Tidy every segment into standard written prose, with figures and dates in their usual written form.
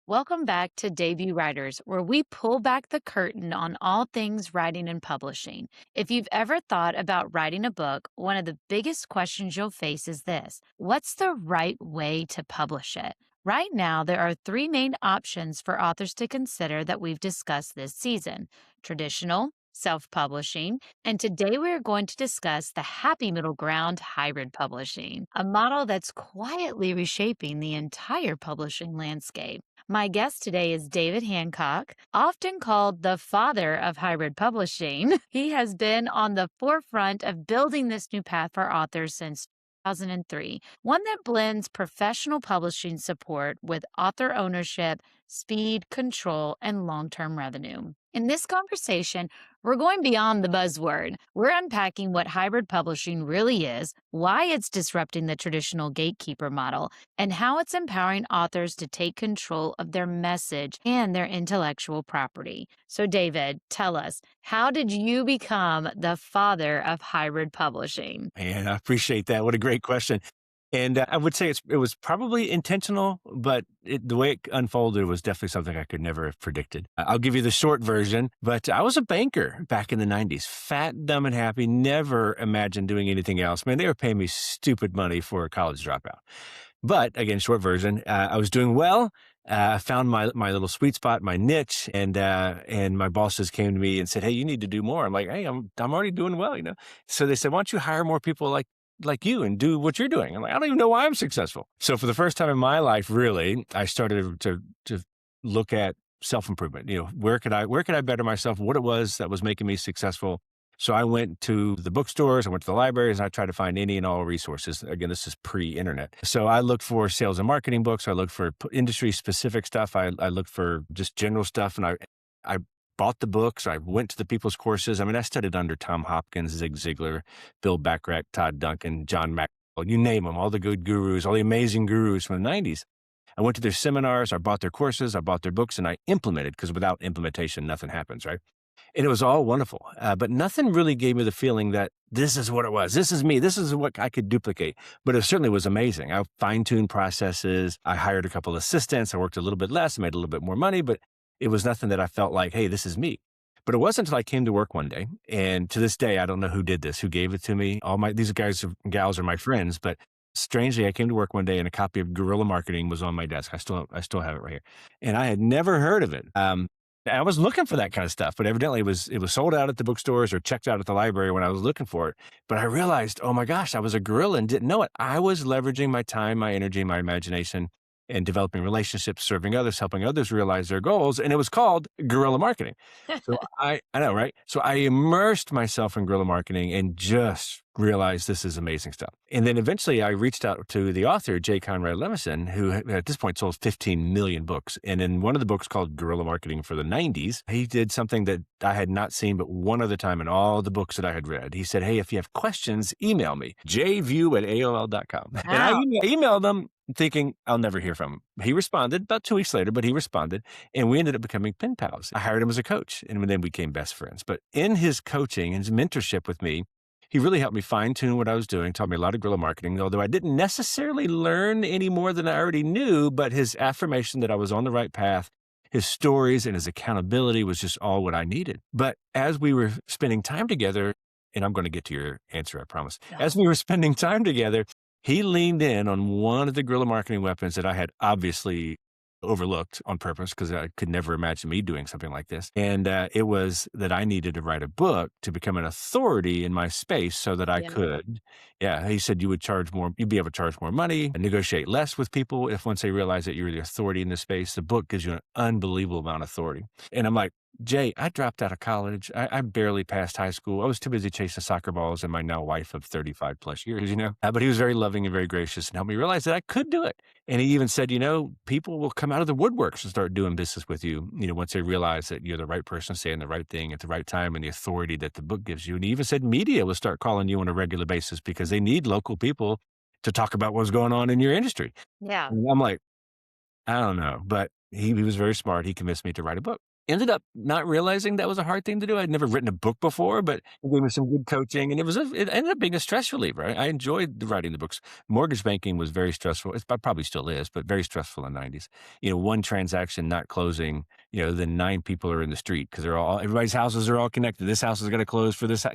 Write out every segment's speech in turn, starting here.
Welcome back to Debut Writers, where we pull back the curtain on all things writing and publishing. If you've ever thought about writing a book, one of the biggest questions you'll face is this: what's the right way to publish it? Right now, there are three main options for authors to consider that we've discussed this season: traditional, self publishing, and today we're going to discuss the happy middle ground, hybrid publishing, a model that's quietly reshaping the entire publishing landscape. My guest today is David Hancock, often called the father of hybrid publishing. He has been on the forefront of building this new path for authors since 2003, one that blends professional publishing support with author ownership, speed, control, and long term revenue. In this conversation, we're going beyond the buzzword. We're unpacking what hybrid publishing really is, why it's disrupting the traditional gatekeeper model, and how it's empowering authors to take control of their message and their intellectual property. So, David, tell us, how did you become the father of hybrid publishing? Man, I appreciate that. What a great question. And I would say it was probably intentional, but the way it unfolded was definitely something I could never have predicted. I'll give you the short version, but I was a banker back in the 90s, fat, dumb, and happy, never imagined doing anything else. Man, they were paying me stupid money for a college dropout. But again, short version, I was doing well. I found my little sweet spot, my niche, and my bosses came to me and said, "Hey, you need to do more." I'm like, "Hey, I'm already doing well." So they said, "Why don't you hire more people like you and do what you're doing?" I'm like, "I don't even know why I'm successful." So for the first time in my life, really, I started to look at self improvement. Where could I better myself? What it was that was making me successful. So I went to the bookstores, I went to the libraries, and I tried to find any and all resources. Again, this is pre-internet. So I looked for sales and marketing books. I looked for industry-specific stuff. I looked for just general stuff, and I bought the books. I went to the people's courses. I mean, I studied under Tom Hopkins, Zig Ziglar, Bill Backrack, Todd Duncan, John Maxwell, you name them, all the good gurus, all the amazing gurus from the 90s. I went to their seminars, I bought their courses, I bought their books, and I implemented, because without implementation, nothing happens, right? And it was all wonderful. But nothing really gave me the feeling that this is what it was. This is me. This is what I could duplicate. But it certainly was amazing. I fine-tuned processes. I hired a couple assistants. I worked a little bit less, made a little bit more money, but it was nothing that I felt like, hey, this is me. But it wasn't until I came to work one day. And to this day, I don't know who did this, who gave it to me. These guys and gals are my friends, but strangely, I came to work one day and a copy of Guerrilla Marketing was on my desk. I still have it right here. And I had never heard of it. I was looking for that kind of stuff, but evidently it was sold out at the bookstores or checked out at the library when I was looking for it. But I realized, oh my gosh, I was a guerrilla and didn't know it. I was leveraging my time, my energy, my imagination, and developing relationships, serving others, helping others realize their goals. And it was called guerrilla marketing. So I know, right? So I immersed myself in guerrilla marketing and just realized this is amazing stuff. And then eventually I reached out to the author, J. Conrad Levison, who at this point sold 15 million books. And in one of the books called Guerrilla Marketing for the 90s, he did something that I had not seen but one other time in all the books that I had read. He said, "Hey, if you have questions, email me, jview@aol.com." And I Wow. emailed him thinking I'll never hear from him. He responded about 2 weeks later, but he responded, and we ended up becoming pen pals. I hired him as a coach, and then we became best friends. But in his coaching and his mentorship with me, he really helped me fine tune what I was doing, taught me a lot of guerrilla marketing, although I didn't necessarily learn any more than I already knew, but his affirmation that I was on the right path, his stories and his accountability was just all what I needed. But as we were spending time together, and I'm going to get to your answer, I promise. As we were spending time together, he leaned in on one of the guerrilla marketing weapons that I had obviously overlooked on purpose because I could never imagine me doing something like this. And it was that I needed to write a book to become an authority in my space so that I Yeah. could. Yeah, he said you'd be able to charge more money and negotiate less with people if once they realize that you're the authority in the space. The book gives you an unbelievable amount of authority. And I'm like, "Jay, I dropped out of college. I barely passed high school. I was too busy chasing soccer balls and my now wife of 35 plus years. But he was very loving and very gracious and helped me realize that I could do it. And he even said, people will come out of the woodworks and start doing business with you, once they realize that you're the right person saying the right thing at the right time and the authority that the book gives you. And he even said media will start calling you on a regular basis because they need local people to talk about what's going on in your industry." Yeah. And I'm like, I don't know, but he was very smart. He convinced me to write a book. Ended up not realizing that was a hard thing to do. I'd never written a book before, but it gave me some good coaching, and it ended up being a stress reliever. I enjoyed writing the books. Mortgage banking was very stressful. It probably still is, but very stressful in the 90s. One transaction not closing, then 9 people are in the street because everybody's houses are all connected. This house is gonna close for this hou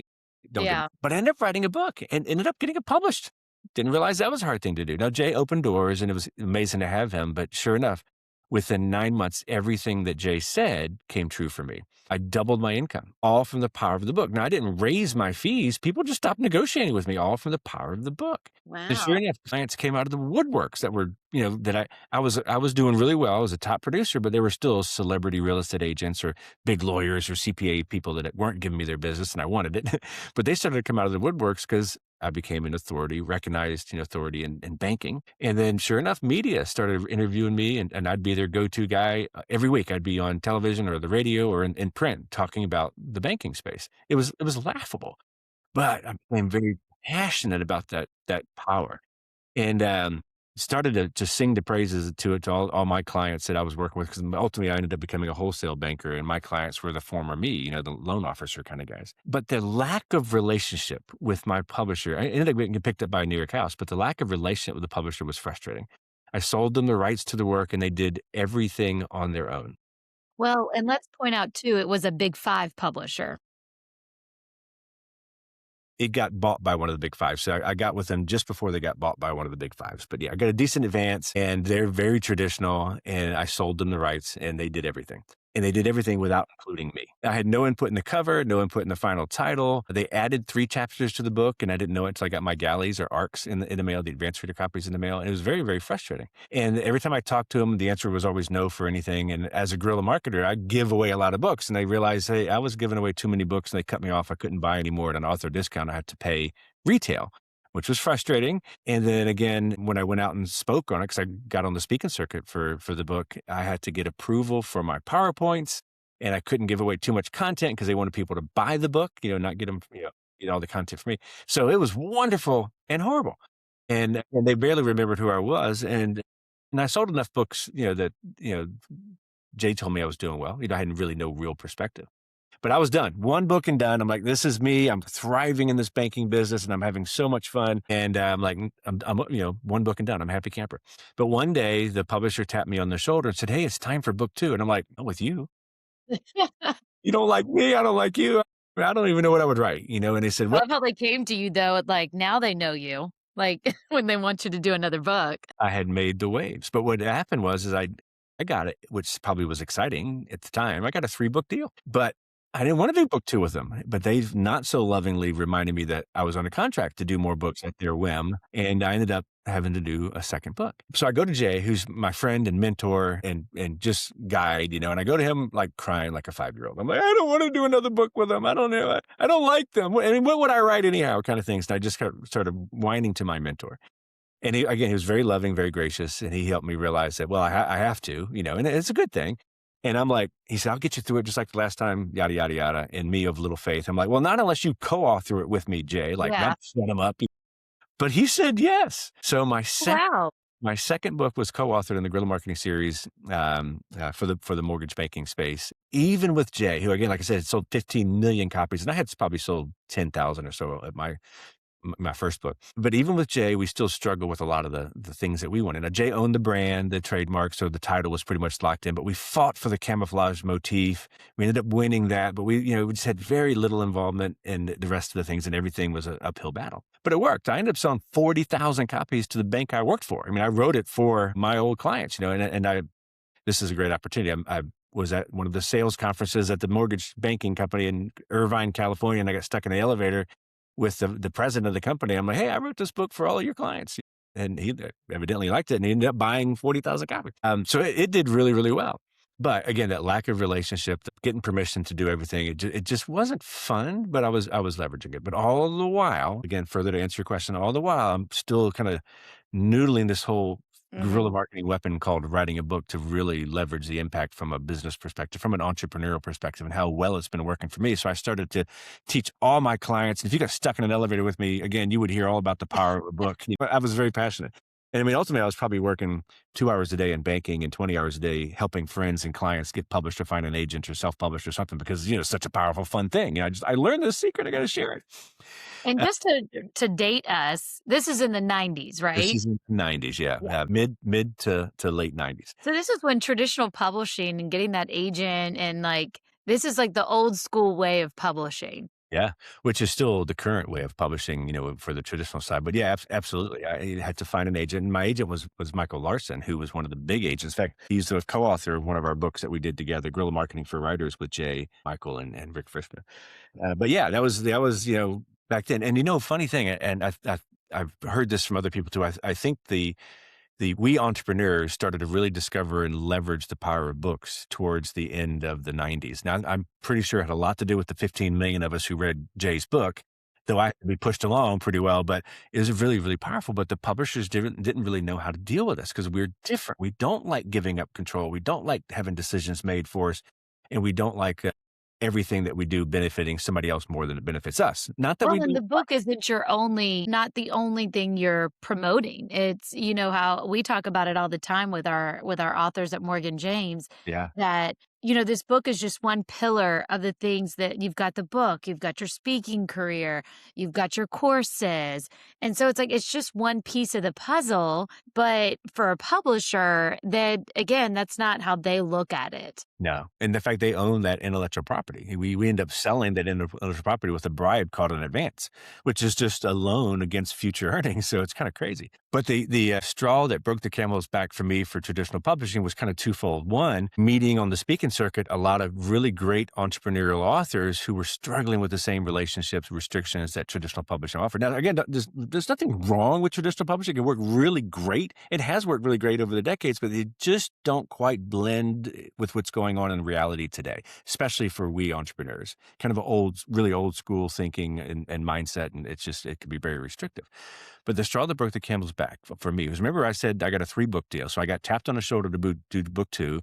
Don't get me, Yeah. but I ended up writing a book and ended up getting it published. Didn't realize that was a hard thing to do. Now, Jay opened doors, and it was amazing to have him, but sure enough, within 9 months, everything that Jay said came true for me. I doubled my income, all from the power of the book. Now, I didn't raise my fees. People just stopped negotiating with me, all from the power of the book. And sure Wow. enough, clients came out of the woodworks that were, that I was doing really well. I was a top producer, but they were still celebrity real estate agents or big lawyers or CPA people that weren't giving me their business, and I wanted it. But they started to come out of the woodworks because I became an authority, recognized, authority in banking. And then sure enough, media started interviewing me, and I'd be their go-to guy every week. I'd be on television or the radio or in print talking about the banking space. It was laughable, but I became very passionate about that power. And, started to sing the praises to all my clients that I was working with, because ultimately I ended up becoming a wholesale banker, and my clients were the former me, the loan officer kinda guys. But the lack of relationship with my publisher, I ended up getting picked up by a New York house, but the lack of relationship with the publisher was frustrating. I sold them the rights to the work, and they did everything on their own. Well, and let's point out too, it was a Big 5 publisher. It got bought by one of the big 5, so I got with them just before they got bought by one of the big 5s, but yeah, I got a decent advance, and they're very traditional, and I sold them the rights, and they did everything. And they did everything without including me. I had no input in the cover, no input in the final title. They added 3 chapters to the book, and I didn't know it until I got my galleys or arcs in the mail, the advanced reader copies in the mail, and it was very, very frustrating. And every time I talked to them, the answer was always no for anything, and as a guerrilla marketer, I give away a lot of books, and they realized, "Hey, I was giving away too many books, and they cut me off. I couldn't buy any more at an author discount. I had to pay retail," which was frustrating. And then again, when I went out and spoke on it, because I got on the speaking circuit for the book, I had to get approval for my PowerPoints, and I couldn't give away too much content because they wanted people to buy the book, not get them, get all the content for me. So it was wonderful and horrible. And they barely remembered who I was. And I sold enough books, that, Jay told me I was doing well. I had really no real perspective. But I was done. One book and done. I'm like, "This is me. I'm thriving in this banking business, and I'm having so much fun." And, I'm like, one book and done. I'm a happy camper. But one day, the publisher tapped me on the shoulder and said, "Hey, it's time for book 2." And I'm like, "Not with you. You don't like me. I don't like you. I don't even know what I would write," And they said, I "Well." love how they came to you though, like, now they know you, like, when they want you to do another book. I had made the waves. But what happened was is I got it, which probably was exciting at the time. I got a 3-book deal, but I didn't wanna do book 2 with them. But they've not so lovingly reminded me that I was on a contract to do more books at their whim, and I ended up having to do a 2nd book. So I go to Jay, who's my friend and mentor and just guide, and I go to him, like, crying like a 5-year-old. I'm like, "I don't wanna do another book with them. I don't know. I don't like them. I mean, what would I write anyhow?" Kinda things. And I just kept sort of whining to my mentor. And he was very loving, very gracious, and he helped me realize that, well, I have to, and it's a good thing. And I'm like, he said, "I'll get you through it just like the last time, yada, yada, yada." And me of little faith, I'm like, "Well, not unless you co-author it with me, Jay, like Yeah. not set him up." But he said yes. So Wow. my 2nd book was co-authored in the Guerrilla Marketing Series, for the mortgage banking space, even with Jay, who, again, like I said, had sold 15 million copies, and I had probably sold 10,000 or so at my first book. But even with Jay, we still struggle with a lot of the things that we wanted. Now, Jay owned the brand, the trademark, so the title was pretty much locked in, but we fought for the camouflage motif. We ended up winning that, but we just had very little involvement in the rest of the things, and everything was an uphill battle. But it worked. I ended up selling 40,000 copies to the bank I worked for. I mean, I wrote it for my old clients, and this is a great opportunity. I was at one of the sales conferences at the mortgage banking company in Irvine, California, and I got stuck in the elevator with the president of the company. I'm like, "Hey, I wrote this book for all of your clients." And he evidently liked it, and he ended up buying 40,000 copies. So it did really, really well. But again, that lack of relationship, getting permission to do everything, it just wasn't fun, but I was leveraging it. But all the while, again, further to answer your question, all the while, I'm still kinda noodling this whole guerrilla Mhm. marketing weapon called writing a book to really leverage the impact from a business perspective, from an entrepreneurial perspective, and how well it's been working for me. So I started to teach all my clients. If you got stuck in an elevator with me, again, you would hear all about the power of a book. I was very passionate. And I mean, ultimately, I was probably working 2 hours a day in banking and 20 hours a day helping friends and clients get published or find an agent or self-published or something because, it's such a powerful, fun thing. I learned this secret. I got to share it. And Uh, just to date us, this is in the 90s, this right? is in the 90s. Yeah. Yeah. Mid to late 90s. So this is when traditional publishing and getting that agent and, like, this is like the old school way of publishing. Yeah, which is still the current way of publishing, for the traditional side. But yeah, absolutely. I had to find an agent, and my agent was Michael Larson, who was one of the big agents. In fact, he's the co-author of one of our books that we did together, Guerrilla Marketing for Writers, with Jay, Michael, and Rick Frischman. But yeah, that was back then. And funny thing, and I've heard this from other people too. I think the we entrepreneurs started to really discover and leverage the power of books towards the end of the 90s. Now, I'm pretty sure it had a lot to do with the 15 million of us who read Jay's book, though we pushed along pretty well, but it was really, really powerful. But the publishers didn't really know how to deal with us because we're different. We don't like giving up control. We don't like having decisions made for us. And we don't like everything that we do benefiting somebody else more than it benefits us. Not that we Well, and do. the book isn't your only not the only thing you're promoting. It's how we talk about it all the time with our authors at Morgan James Yeah. that, this book is just one pillar of the things that you've got the book, you've got your speaking career, you've got your courses. And so it's like it's just one piece of the puzzle, but for a publisher, that again, that's not how they look at it. No, and the fact they own that intellectual property, we end up selling that intellectual property with a bribe called an advance, which is just a loan against future earnings. So it's kind of crazy. But the straw that broke the camel's back for me for traditional publishing was kind of twofold. One, meeting on the speaking circuit a lot of really great entrepreneurial authors who were struggling with the same relationships restrictions that traditional publishing offered. Now, again, there's nothing wrong with traditional publishing. It worked really great. It has worked really great over the decades, but they just don't quite blend with what's going on in reality today, especially for we entrepreneurs. Kind of really old school thinking and mindset, and it can be very restrictive. But the straw that broke the camel's back for me was, remember I said I got a 3-book deal, so I got tapped on the shoulder to do book 2,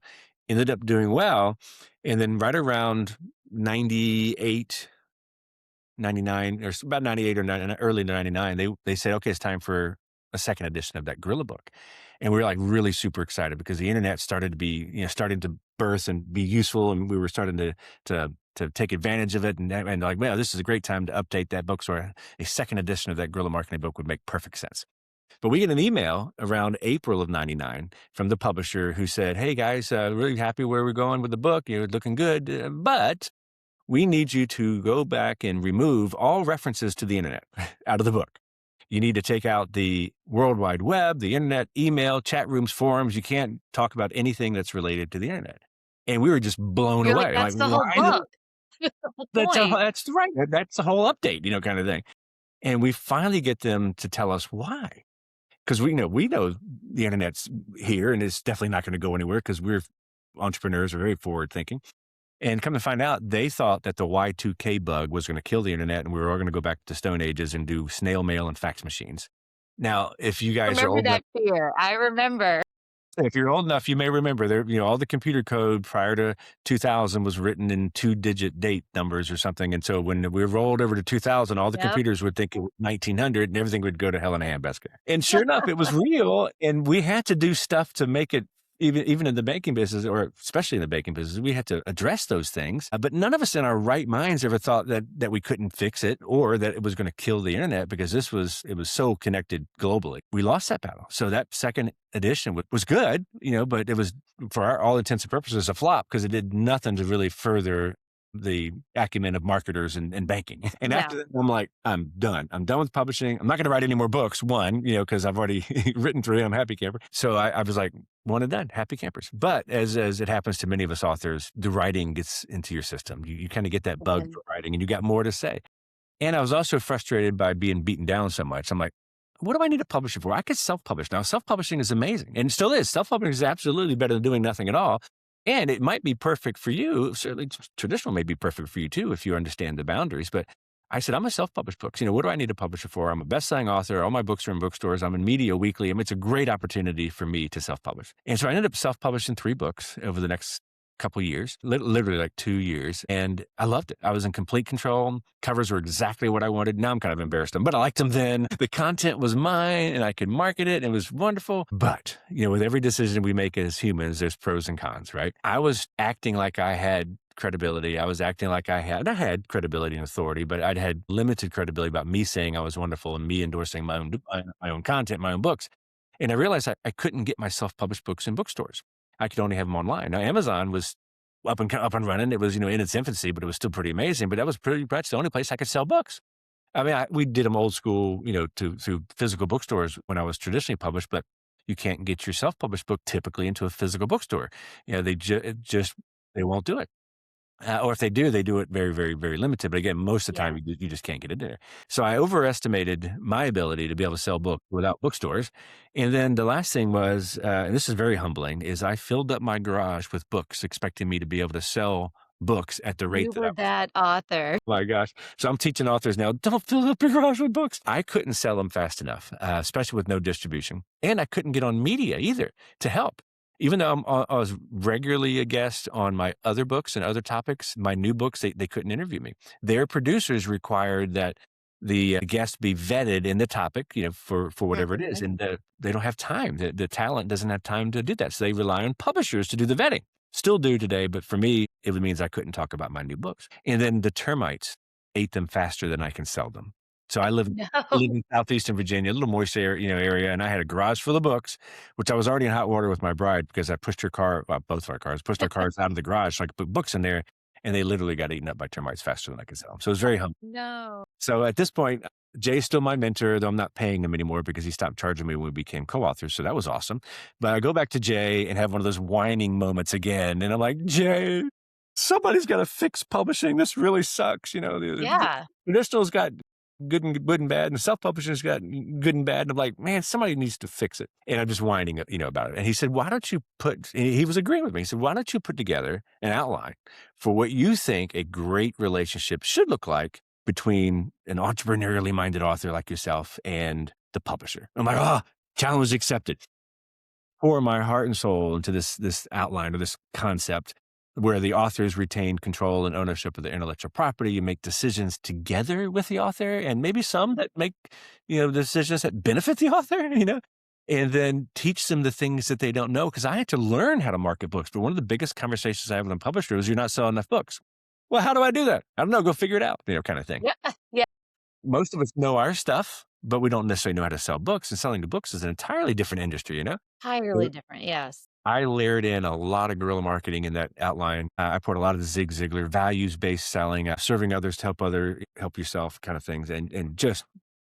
ended up doing well, and then right around 98, 99, or about 98 or early 99, they said, okay, it's time for a second edition of that Gorilla book. And we were like really super excited because the internet started to be, starting to birth and be useful. And we were starting to take advantage of it. And like, well, this is a great time to update that book. So a second edition of that Guerrilla Marketing book would make perfect sense. But we get an email around April of 99 from the publisher who said, hey guys, really happy where we're going with the book. You're looking good, but we need you to go back and remove all references to the internet out of the book. You need to take out the World Wide Web, the internet, email, chat rooms, forums. You can't talk about anything that's related to the internet. And we were just blown You're like, away. Like, that's the whole why? book. That's the whole point. That's right. That's the whole update, kind of thing. And we finally get them to tell us why. Because we know the internet's here and it's definitely not going to go anywhere because we're entrepreneurs are very forward thinking. And come to find out, they thought that the Y2K bug was going to kill the internet and we were all going to go back to Stone Ages and do snail mail and fax machines. Now, if you guys are Remember old enough, that fear. I remember. if you're old enough, you may remember there, all the computer code prior to 2000 was written in 2-digit date numbers or something. And so when we rolled over to 2000, all the Yep. computers would think it was 1900 and everything would go to hell in a handbasket. And sure enough, it was real. And we had to do stuff to make it even in the banking business, or especially in the banking business, we had to address those things. But none of us in our right minds ever thought that we couldn't fix it or that it was going to kill the internet because it was so connected globally. We lost that battle. So that second edition was good, but it was, for all intents and purposes, a flop because it did nothing to really further the acumen of marketers and banking. And Yeah. after that, I'm like, I'm done. I'm done with publishing. I'm not going to write any more books. One, because I've already written 3. I'm a happy camper. So I was like, one and done, happy campers. But as it happens to many of us authors, the writing gets into your system. You kind of get that bug for writing and you got more to say. And I was also frustrated by being beaten down so much. I'm like, what do I need a publisher for? I could self-publish. Now, self-publishing is amazing and it still is. Self-publishing is absolutely better than doing nothing at all. And it might be perfect for you. Certainly traditional may be perfect for you too, if you understand the boundaries. But I said, I'm a self-published books. What do I need a publisher for? I'm a best-selling author. All my books are in bookstores. I'm in Media Weekly. It's a great opportunity for me to self-publish. And so I ended up self-publishing 3 books over the next couple years, literally like 2 years, and I loved it. I was in complete control. Covers were exactly what I wanted. Now I'm kind of embarrassed them, but I liked them then. The content was mine, and I could market it, and it was wonderful. But with every decision we make as humans, there's pros and cons, right? I was acting like I had credibility. I was acting like I had credibility and authority, but I'd had limited credibility about me saying I was wonderful and me endorsing my own content, my own books. And I realized I couldn't get my self-published books in bookstores. I could only have them online. Now, Amazon was up and running. It was, in its infancy, but it was still pretty amazing. But that was pretty much the only place I could sell books. I mean, we did them old school, through physical bookstores when I was traditionally published, but you can't get your self-published book typically into a physical bookstore. They won't do it. Or if they do it very, very, very limited. But again, most of the time Yeah. you just can't get it there. So I overestimated my ability to be able to sell books without bookstores. And then the last thing was, and this is very humbling, is I filled up my garage with books, expecting me to be able to sell books at the rate You that I were was. that author. My gosh. So I'm teaching authors now, don't fill up your garage with books. I couldn't sell them fast enough, especially with no distribution. And I couldn't get on media either to help. Even though I was regularly a guest on my other books and other topics, my new books, they couldn't interview me. Their producers required that the guest be vetted in the topic, for whatever it is. Mhm. And they don't have time. The talent doesn't have time to do that. So they rely on publishers to do the vetting. Still do today, but for me, it means I couldn't talk about my new books. And then the termites ate them faster than I can sell them. So I live No. in southeastern Virginia, a little moist area, and I had a garage full of books, which I was already in hot water with my bride because I pushed her car, well, both of our cars, pushed our cars out of the garage so I could put books in there, and they literally got eaten up by termites faster than I could sell them. So it was very humbling. No. So at this point, Jay's still my mentor, though I'm not paying him anymore because he stopped charging me when we became co-authors. So that was awesome. But I go back to Jay and have one of those whining moments again. And I'm like, Jay, somebody's got to fix publishing. This really sucks. The Yeah. traditional's got good and bad, and self-publishing's got good and bad. And I'm like, man, somebody needs to fix it. And I'm just whining, about it. And he said, why don't you he was agreeing with me. He said, why don't you put together an outline for what you think a great relationship should look like between an entrepreneurially minded author like yourself and the publisher? I'm like, challenge accepted. Pour my heart and soul into this outline or this concept where the authors retain control and ownership of the intellectual property. You make decisions together with the author, and maybe some that make, decisions that benefit the author, and then teach them the things that they don't know. Cause I had to learn how to market books. But one of the biggest conversations I have with a publisher is, you're not selling enough books. Well, how do I do that? I don't know. Go figure it out, kind of thing. Yeah. Yeah. Most of us know our stuff, but we don't necessarily know how to sell books. And selling the books is an entirely different industry. Entirely different. Yes. I layered in a lot of guerrilla marketing in that outline. I poured a lot of the Zig Ziglar values-based selling, serving others to help yourself kind of things, and just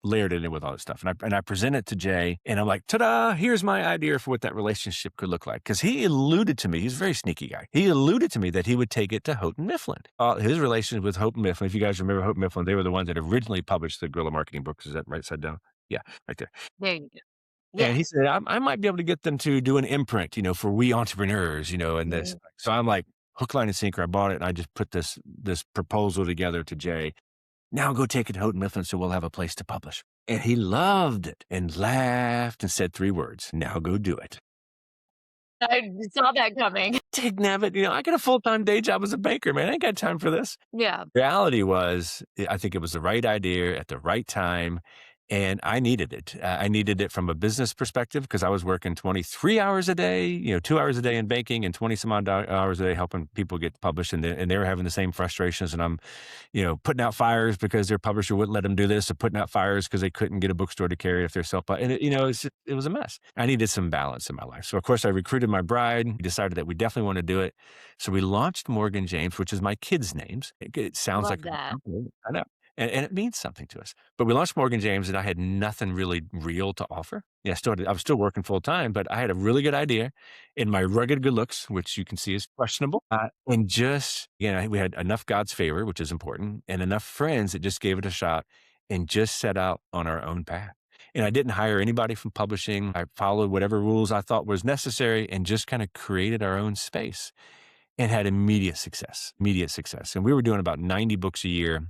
layered it in with all this stuff. And I present it to Jay, and I'm like, ta-da, here's my idea for what that relationship could look like. Because he alluded to me, he's a very sneaky guy. He alluded to me that he would take it to Houghton Mifflin. His relationship with Houghton Mifflin, if you guys remember Houghton Mifflin, they were the ones that originally published the guerrilla marketing books. Is that right side down? Yeah, right there. There you go. And he Yes. said, I might be able to get them to do an imprint, for we entrepreneurs, and this. Mhm. So I'm like, hook, line, and sinker. I bought it, and I just put this proposal together to Jay. Now go take it to Houghton Mifflin so we'll have a place to publish. And he loved it and laughed and said 3 words, now go do it. I saw that coming. Dagnabbit, I got a full-time day job as a banker, man. I ain't got time for this. Yeah. Reality was, I think it was the right idea at the right time, and I needed it. I needed it from a business perspective because I was working 23 hours a day, 2 hours a day in banking and 20 some odd hours a day helping people get published, and they were having the same frustrations. And I'm, putting out fires because their publisher wouldn't let them do this, or putting out fires because they couldn't get a bookstore to carry it if they're and it was a mess. I needed some balance in my life. So of course I recruited my bride. We decided that we definitely want to do it. So we launched Morgan James, which is my kids' names. It sounds like Love a that. company. I know. And it means something to us. But we launched Morgan James, and I had nothing really real to offer. Yeah, I was still working full time, but I had a really good idea in my rugged good looks, which you can see is questionable. And just, we had enough God's favor, which is important, and enough friends that just gave it a shot and just set out on our own path. And I didn't hire anybody from publishing. I followed whatever rules I thought was necessary and just kind of created our own space and had immediate success. And we were doing about 90 books a year.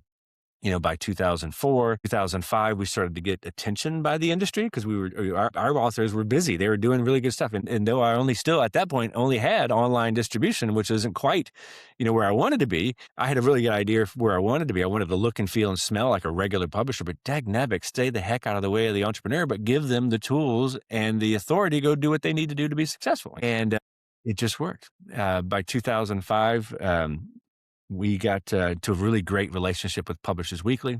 By 2004, 2005, we started to get attention by the industry because our authors were busy. They were doing really good stuff. And though I only still at that point only had online distribution, which isn't quite, where I wanted to be, I had a really good idea of where I wanted to be. I wanted to look and feel and smell like a regular publisher, but dagnabbit, stay the heck out of the way of the entrepreneur, but give them the tools and the authority to go do what they need to do to be successful. And it just worked. By 2005, we got to a really great relationship with Publishers Weekly.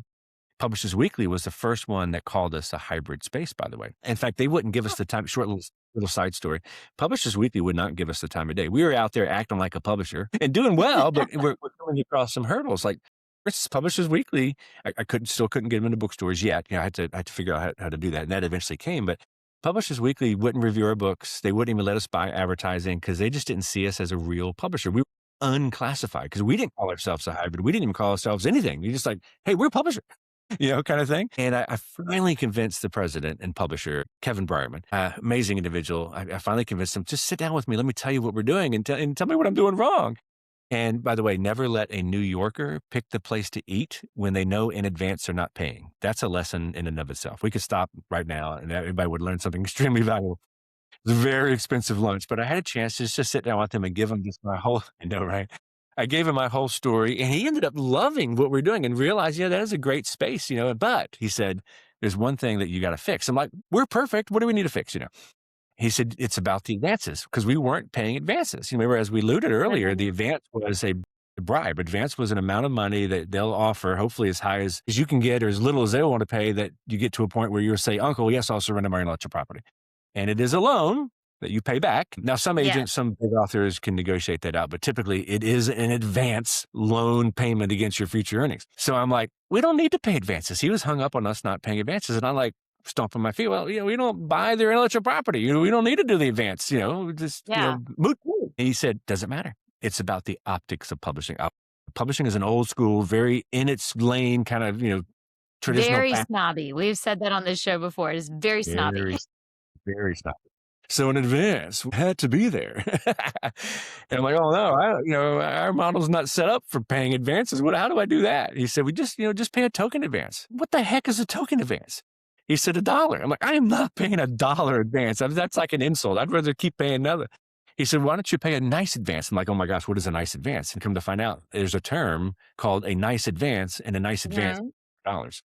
Publishers Weekly was the first one that called us a hybrid space, by the way. In fact, they wouldn't give us the time. Short little side story. Publishers Weekly would not give us the time of day. We were out there acting like a publisher and doing well, but we're coming across some hurdles. Like, for instance, Publishers Weekly, I still couldn't get them into bookstores yet. I had to figure out how to do that, and that eventually came. But Publishers Weekly wouldn't review our books. They wouldn't even let us buy advertising because they just didn't see us as a real publisher. We were unclassified because we didn't call ourselves a hybrid. We didn't even call ourselves anything. We just like, hey, we're a publisher, kind of thing. And I finally convinced the president and publisher, Kevin Briarman, amazing individual. I finally convinced him, just sit down with me. Let me tell you what we're doing and tell me what I'm doing wrong. And by the way, never let a New Yorker pick the place to eat when they know in advance they're not paying. That's a lesson in and of itself. We could stop right now and everybody would learn something extremely valuable. It was a very expensive lunch, but I had a chance to just sit down with him and give him just my whole, I know, right? I gave him my whole story and he ended up loving what we're doing and realized, that is a great space, but he said, there's one thing that you got to fix. I'm like, we're perfect. What do we need to fix? He said, it's about the advances because we weren't paying advances. Remember, as we alluded earlier, the advance was a bribe. Advance was an amount of money that they'll offer, hopefully as high as you can get or as little as they want to pay, that you get to a point where you'll say, Uncle, yes, I'll surrender my intellectual property. And it is a loan that you pay back. Now, some agents, some big authors can negotiate that out, but typically it is an advance loan payment against your future earnings. So I'm like, we don't need to pay advances. He was hung up on us not paying advances. And I'm like, stomping my feet. Well, we don't buy their intellectual property. We don't need to do the advance, moot. And he said, doesn't matter. It's about the optics of publishing. Publishing is an old school, very in its lane kind of, traditional. Very snobby. We've said that on this show before. It's very snobby. Very, very snobby. So in advance, we had to be there. And I'm like, oh no, our model's not set up for paying advances. How do I do that? He said, we just pay a token advance. What the heck is a token advance? He said, $1. I'm like, I am not paying $1 advance. That's like an insult. I'd rather keep paying another. He said, why don't you pay a nice advance? I'm like, oh my gosh, what is a nice advance? And come to find out, there's a term called a nice advance and a nice advance dollars.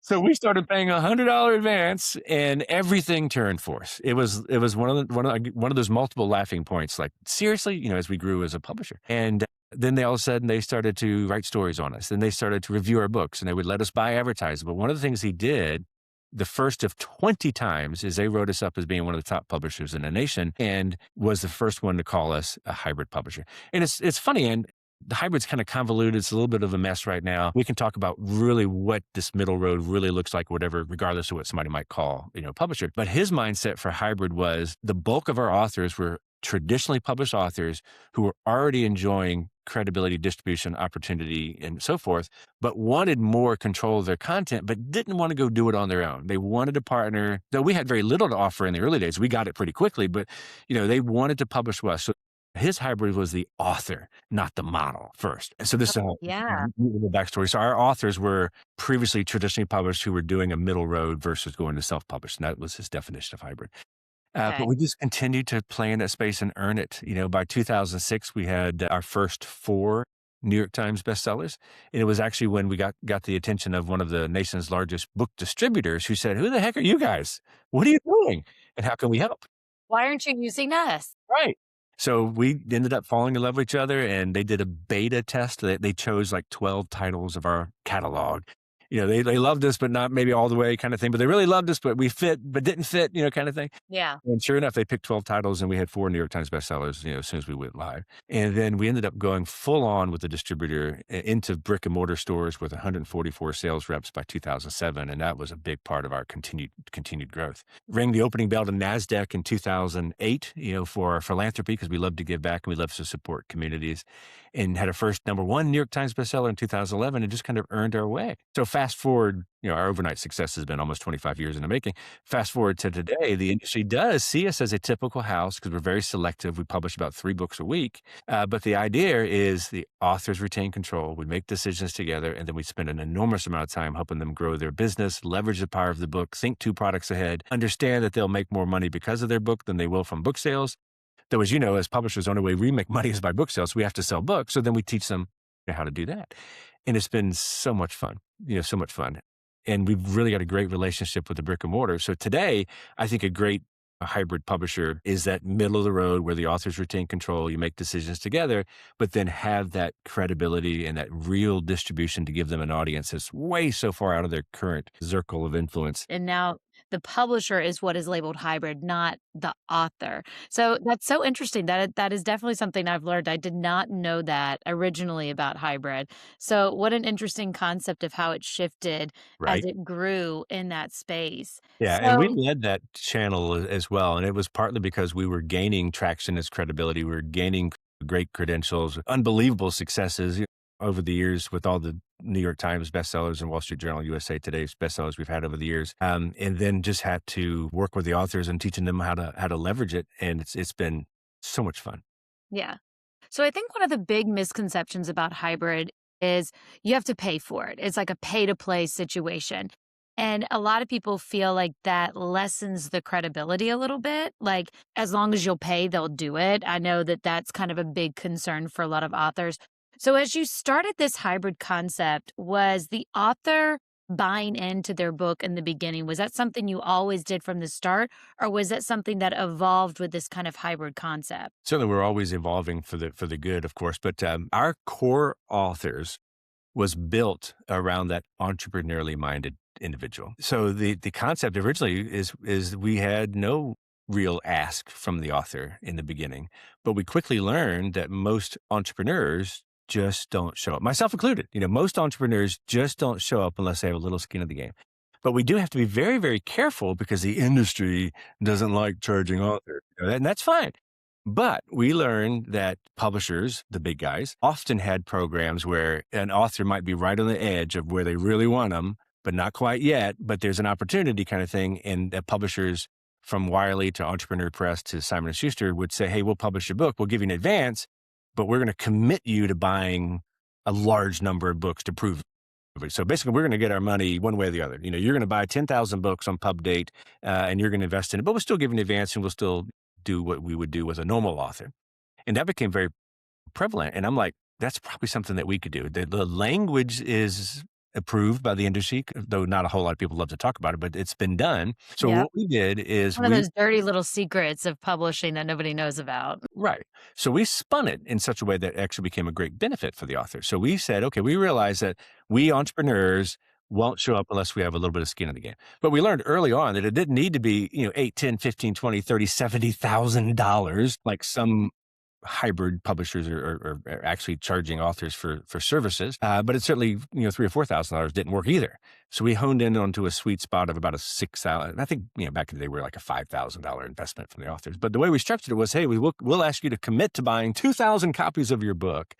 So we started paying $100 advance, and everything turned for us. It was one of those multiple laughing points. Like, seriously, as we grew as a publisher. And then they all of a sudden they started to write stories on us. Then they started to review our books, and they would let us buy advertising. But one of the things he did, the first of 20 times, is they wrote us up as being one of the top publishers in the nation, and was the first one to call us a hybrid publisher. And it's funny, and the hybrid's kind of convoluted. It's a little bit of a mess right now. We can talk about really what this middle road really looks like, whatever, regardless of what somebody might call, publisher. But his mindset for hybrid was the bulk of our authors were traditionally published authors who were already enjoying credibility, distribution, opportunity, and so forth, but wanted more control of their content, but didn't want to go do it on their own. They wanted to partner, though we had very little to offer in the early days. We got it pretty quickly, but they wanted to publish with us. So his hybrid was the author, not the model first. And so this is a backstory. So our authors were previously traditionally published who were doing a middle road versus going to self-publish. And that was his definition of hybrid. But we just continued to play in that space and earn it. By 2006, we had our first 4 New York Times bestsellers. And it was actually when we got the attention of one of the nation's largest book distributors who said, who the heck are you guys? What are you doing? And how can we help? Why aren't you using us? Right. So we ended up falling in love with each other, and they did a beta test. They chose like 12 titles of our catalog. They loved us, but not maybe all the way kind of thing. But they really loved us, but we fit, but didn't fit, kind of thing. Yeah. And sure enough, they picked 12 titles, and we had 4 New York Times bestsellers, as soon as we went live. And then we ended up going full on with the distributor into brick and mortar stores with 144 sales reps by 2007. And that was a big part of our continued growth. Rang the opening bell to NASDAQ in 2008, for our philanthropy, because we love to give back and we love to support communities, and had our first #1 New York Times bestseller in 2011 and just kind of earned our way. So fast forward, our overnight success has been almost 25 years in the making. Fast forward to today, the industry does see us as a typical house because we're very selective. We publish about 3 books a week. But the idea is the authors retain control. We make decisions together, and then we spend an enormous amount of time helping them grow their business, leverage the power of the book, think 2 products ahead, understand that they'll make more money because of their book than they will from book sales. Though, as you know, as publishers, the only way we make money is by book sales. We have to sell books. So then we teach them how to do that. And it's been so much fun, so much fun. And we've really got a great relationship with the brick and mortar. So today, I think a great hybrid publisher is that middle of the road where the authors retain control, you make decisions together, but then have that credibility and that real distribution to give them an audience that's way so far out of their current circle of influence. And now the publisher is what is labeled hybrid, not the author. So that's so interesting. That is definitely something I've learned. I did not know that originally about hybrid. So what an interesting concept of how it shifted as Right. it grew in that space. Yeah, and we So led that channel as well, and it was partly because we were gaining traction as credibility. We were gaining great credentials, unbelievable successes over the years with all the New York Times bestsellers and Wall Street Journal, USA Today's bestsellers we've had over the years, and then just had to work with the authors and teaching them how to leverage it, and it's been so much fun. yeah. So I think one of the big misconceptions about hybrid is you have to pay for it. It's like a pay to play situation. And a lot of people feel like that lessens the credibility a little bit. Like, as long as you'll pay, they'll do it. I know that that's kind of a big concern for a lot of authors. So, as you started this hybrid concept, was the author buying into their book in the beginning? Was that something you always did from the start? Or was that something that evolved with this kind of hybrid concept? Certainly, we're always evolving for the good, of course, but our core authors was built around that entrepreneurially minded individual. So the concept originally is we had no real ask from the author in the beginning, but we quickly learned that most entrepreneurs just don't show up, myself included. Most entrepreneurs just don't show up unless they have a little skin in the game. But we do have to be very, very careful because the industry doesn't like charging authors, and that's fine. But we learned that publishers, the big guys, often had programs where an author might be right on the edge of where they really want them, but not quite yet. But there's an opportunity kind of thing. And the publishers from Wiley to Entrepreneur Press to Simon & Schuster would say, hey, we'll publish your book. We'll give you an advance, but we're going to commit you to buying a large number of books to prove it. So basically, we're going to get our money one way or the other. You're going to buy 10,000 books on pub date and you're going to invest in it, but we'll still give you an advance and we'll still do what we would do with a normal author. And that became very prevalent. And I'm like, that's probably something that we could do. The language is approved by the industry, though not a whole lot of people love to talk about it, but it's been done. So Yep. what we did is One of those dirty little secrets of publishing that nobody knows about. right. So we spun it in such a way that it actually became a great benefit for the author. So we said, okay, we realize that we entrepreneurs won't show up unless we have a little bit of skin in the game. But we learned early on that it didn't need to be, 8, 10, 15, 20, 30, $70,000 like some hybrid publishers are actually charging authors for services. But it certainly, $3,000 or $4,000 didn't work either. So we honed in onto a sweet spot of about a 6,000. I think, back in the day, we were like a $5,000 investment from the authors. But the way we structured it was, hey, we'll ask you to commit to buying 2,000 copies of your book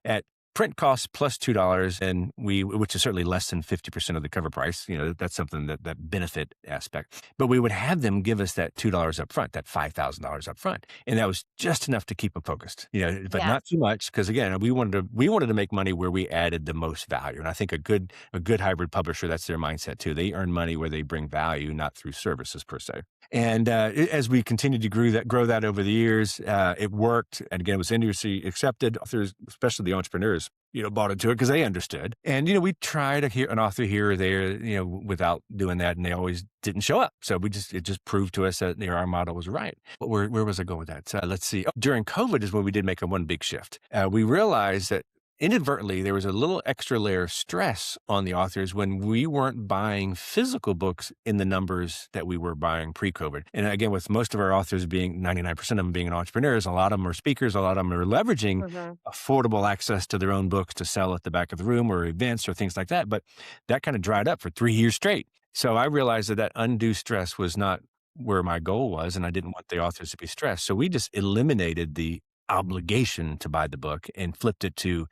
at print costs plus $2, and which is certainly less than 50% of the cover price. That's something that benefit aspect. But we would have them give us that $2 up front, that $5,000 up front. And that was just enough to keep them focused, but Yeah. not too much. Cause again, we wanted to make money where we added the most value. And I think a good hybrid publisher, that's their mindset too. They earn money where they bring value, not through services per se. And as we continued to grow that over the years, it worked. And again, it was industry accepted. Authors, especially the entrepreneurs, bought into it because they understood. And, we tried to hear an author here or there, without doing that. And they always didn't show up. So it just proved to us that our model was right. But where was I going with that? Let's see. During COVID is when we did make one big shift. We realized that inadvertently, there was a little extra layer of stress on the authors when we weren't buying physical books in the numbers that we were buying pre-COVID. And again, with most of our authors being 99% of them being entrepreneurs, a lot of them are speakers, a lot of them are leveraging Mhm. affordable access to their own books to sell at the back of the room or events or things like that. But that kind of dried up for 3 years straight. So I realized that undue stress was not where my goal was, and I didn't want the authors to be stressed. So we just eliminated the obligation to buy the book and flipped it to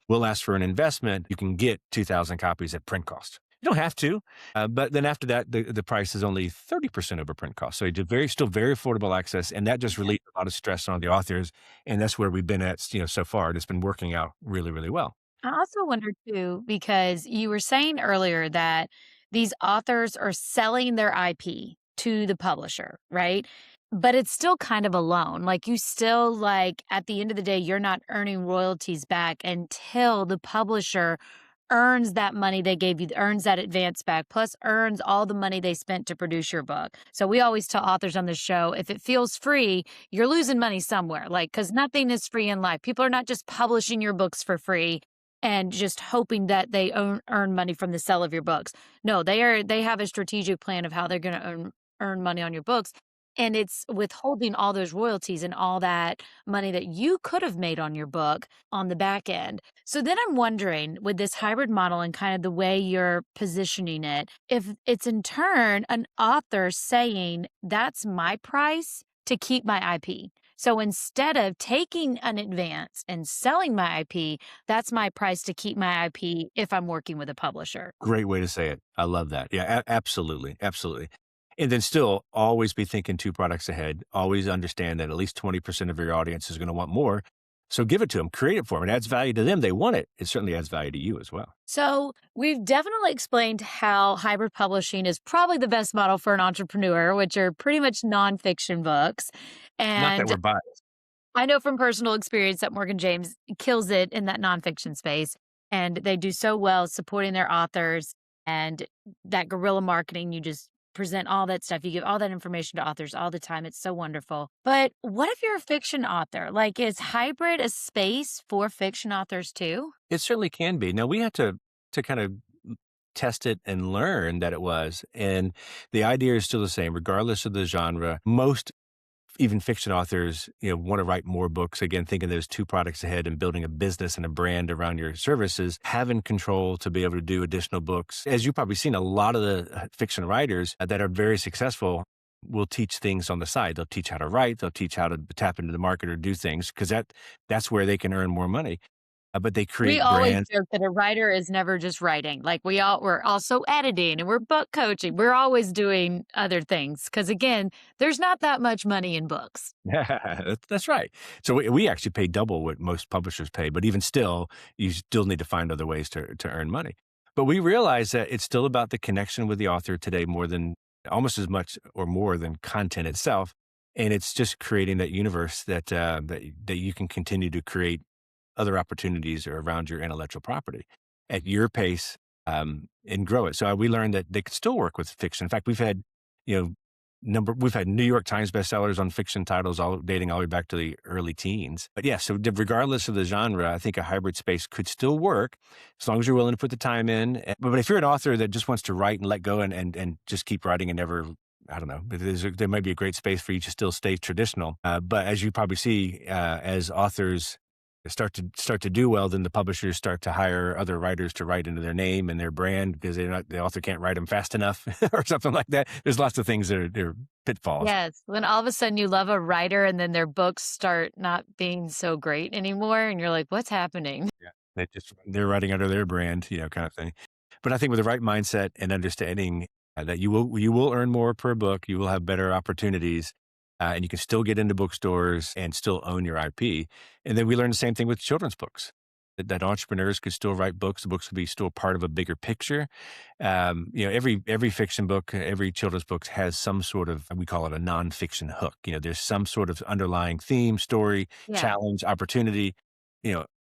we'll ask for an investment. You can get 2,000 copies at print cost. You don't have to, but then after that, the price is only 30% over print cost. So you do still very affordable access, and that just relieved a lot of stress on the authors, and that's where we've been at, so far. It's been working out really, really well. I also wonder too, because you were saying earlier that these authors are selling their IP to the publisher, right? But it's still kind of a loan. Like you still like at the end of the day, you're not earning royalties back until the publisher earns that money they gave you, earns that advance back, plus earns all the money they spent to produce your book. So we always tell authors on the show, if it feels free, you're losing money somewhere. Like, because nothing is free in life. People are not just publishing your books for free and just hoping that they earn money from the sale of your books. No, they have a strategic plan of how they're going to earn money on your books. And it's withholding all those royalties and all that money that you could have made on your book on the back end. So then I'm wondering, with this hybrid model and kind of the way you're positioning it, if it's in turn an author saying, that's my price to keep my IP. So instead of taking an advance and selling my IP, that's my price to keep my IP if I'm working with a publisher. Great way to say it. I love that. Yeah, absolutely. Absolutely. And then still always be thinking two products ahead. Always understand that at least 20% of your audience is going to want more. So give it to them, create it for them. It adds value to them. They want it. It certainly adds value to you as well. So, we've definitely explained how hybrid publishing is probably the best model for an entrepreneur, which are pretty much nonfiction books. Not that And we're biased. I know from personal experience that Morgan James kills it in that nonfiction space, and they do so well supporting their authors and that guerrilla marketing. You just present all that stuff. You give all that information to authors all the time. It's so wonderful. But what if you're a fiction author? Like, is hybrid a space for fiction authors too? It certainly can be. Now we have to kind of test it and learn that it was. And the idea is still the same, regardless of the genre. Most even fiction authors, want to write more books. Again, thinking those two products ahead and building a business and a brand around your services, having control to be able to do additional books. As you've probably seen, a lot of the fiction writers that are very successful will teach things on the side. They'll teach how to write. They'll teach how to tap into the market or do things because that's where they can earn more money. But they We create always brands. joke that a writer is never just writing. Like we're also editing and we're book coaching. We're always doing other things because again, there's not that much money in books. Yeah, that's right. So we actually pay double what most publishers pay, but even still, you still need to find other ways to earn money. But we realize that it's still about the connection with the author today more than almost as much or more than content itself. And it's just creating that universe that you can continue to create other opportunities around your intellectual property at your pace, and grow it. So we learned that they could still work with fiction. In fact, we've had, you know, we've had New York Times bestsellers on fiction titles all dating all the way back to the early teens. But yeah, so regardless of the genre, I think a hybrid space could still work as long as you're willing to put the time in. But if you're an author that just wants to write and let go and just keep writing and never, I don't know, there might be a great space for you to still stay traditional. But as you probably see, as authors start to do well, then the publishers start to hire other writers to write into their name and their brand because the author can't write them fast enough or something like that. There's lots of things that are pitfalls. Yes. When all of a sudden you love a writer and then their books start not being so great anymore and you're like, what's happening? Yeah. They're writing under their brand, kind of thing. But I think with the right mindset and understanding that you will earn more per book, you will have better opportunities, and you can still get into bookstores and still own your IP. And then we learned the same thing with children's books. That entrepreneurs could still write books. The books could be still part of a bigger picture. Every fiction book, every children's book has some sort of, we call it a nonfiction hook. There's some sort of underlying theme, story, Yeah. challenge, opportunity,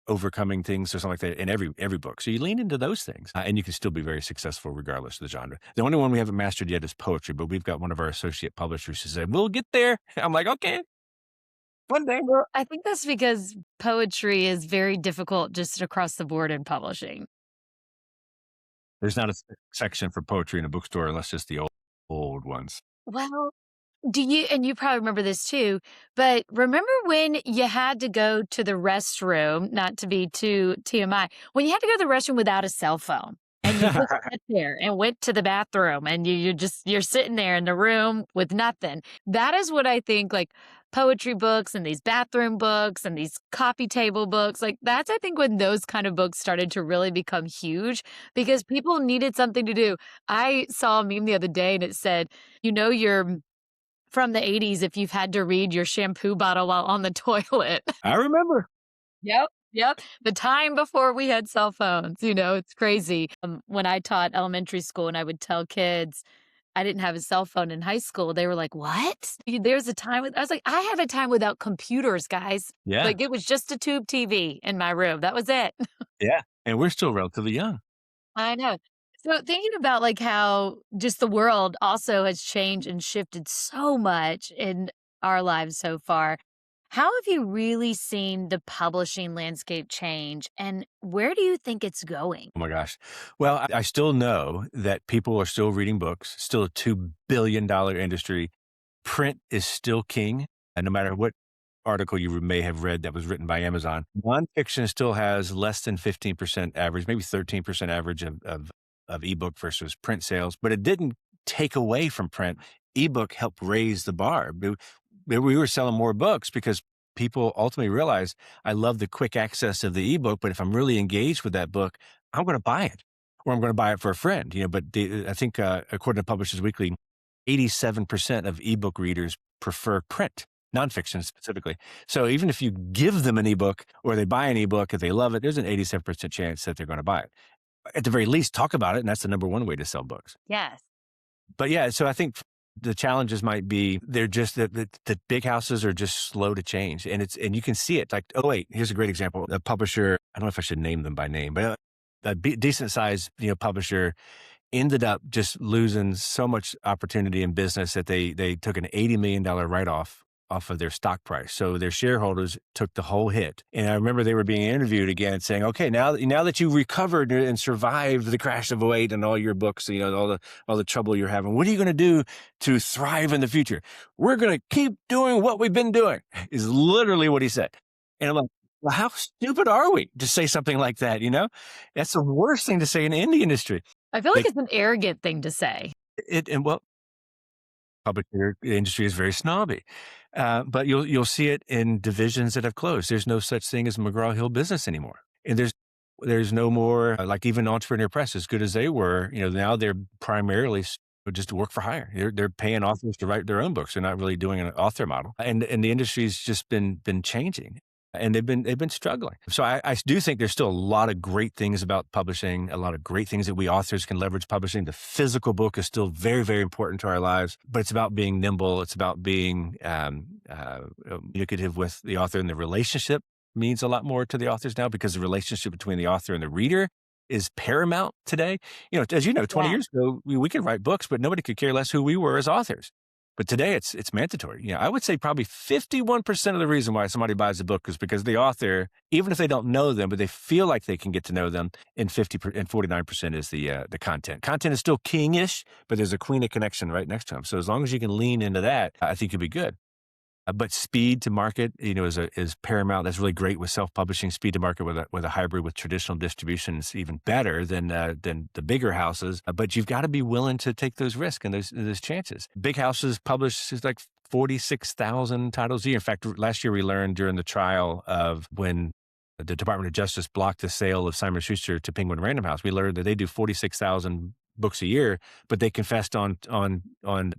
overcoming things or something like that in every book. So you lean into those things, and you can still be very successful regardless of the genre. The only one we haven't mastered yet is poetry, but we've got one of our associate publishers who said, "We'll get there." I'm like, "Okay, one day." Well, I think that's because poetry is very difficult just across the board in publishing. There's not a section for poetry in a bookstore unless it's the old ones. Well, do you and you probably remember this too, but remember when you had to go to the restroom, not to be too TMI, when you had to go to the restroom without a cell phone and you just sat there and went to the bathroom and you're sitting there in the room with nothing. That is what I think like poetry books and these bathroom books and these coffee table books. Like that's I think when those kind of books started to really become huge because people needed something to do. I saw a meme the other day and it said, you're from the 80s if you've had to read your shampoo bottle while on the toilet. I remember. Yep, yep. The time before we had cell phones, it's crazy. When I taught elementary school and I would tell kids I didn't have a cell phone in high school, they were like, "What? There's a time with" I was like, "I had a time without computers, guys." Yeah. Like, it was just a tube TV in my room. That was it. Yeah. And we're still relatively young. I know. So thinking about like how just the world also has changed and shifted so much in our lives so far. How have you really seen the publishing landscape change and where do you think it's going? Oh my gosh. Well, I still know that people are still reading books, still a $2 billion industry. Print is still king. And no matter what article you may have read that was written by Amazon, nonfiction still has less than 15% average, maybe 13% average of ebook versus print sales, but it didn't take away from print. Ebook helped raise the bar. We were selling more books because people ultimately realized I love the quick access of the ebook, but if I'm really engaged with that book, I'm going to buy it or I'm going to buy it for a friend, but I think, according to Publishers Weekly, 87% of ebook readers prefer print, nonfiction specifically. So even if you give them an ebook or they buy an ebook, if they love it, there's an 87% chance that they're going to buy it. At the very least, talk about it. And that's the number one way to sell books. Yes. But yeah, so I think the challenges might be they're just that the big houses are just slow to change. And you can see it like, oh, wait, here's a great example. A publisher, I don't know if I should name them by name, but a decent sized, publisher ended up just losing so much opportunity in business that they took an $80 million write-off off of their stock price. So their shareholders took the whole hit. And I remember they were being interviewed again saying, okay, now that you recovered and survived the crash of '08 and all your books, all the trouble you're having, what are you going to do to thrive in the future? We're going to keep doing what we've been doing is literally what he said. And I'm like, well, how stupid are we to say something like that? That's the worst thing to say in any industry. I feel like Like it's an arrogant thing to say. well, publisher industry is very snobby, but you'll see it in divisions that have closed. There's no such thing as McGraw Hill Business anymore, and there's no more like even Entrepreneur Press, as good as they were. Now they're primarily just work for hire. They're paying authors to write their own books. They're not really doing an author model, and the industry's just been changing. And they've been struggling. So I do think there's still a lot of great things about publishing, a lot of great things that we authors can leverage publishing. The physical book is still very, very important to our lives, but it's about being nimble. It's about being communicative with the author, and the relationship means a lot more to the authors now because the relationship between the author and the reader is paramount today. As 20 Yeah. years ago, we could write books, but nobody could care less who we were as authors. But today it's mandatory. I would say probably 51% of the reason why somebody buys a book is because the author, even if they don't know them, but they feel like they can get to know them, and 49% is the content. Content is still king-ish, but there's a queen of connection right next to them. So as long as you can lean into that, I think you'll be good. But speed to market, is paramount. That's really great with self-publishing. Speed to market with a hybrid with traditional distribution is even better than the bigger houses. But you've got to be willing to take those risks and those chances. Big houses publish like 46,000 titles a year. In fact, last year we learned during the trial of when the Department of Justice blocked the sale of Simon & Schuster to Penguin Random House, we learned that they do 46,000 books a year, but they confessed on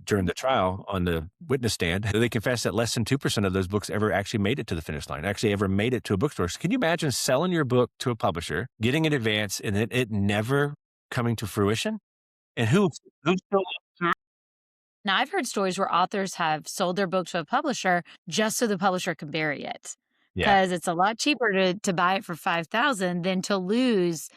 during the trial on the witness stand, they confessed that less than 2% of those books ever actually made it to the finish line, actually ever made it to a bookstore. So can you imagine selling your book to a publisher, getting it advance, and it never coming to fruition? And who's still Now, I've heard stories where authors have sold their book to a publisher just so the publisher can bury it. yeah. Because it's a lot cheaper to buy it for 5,000 than to lose,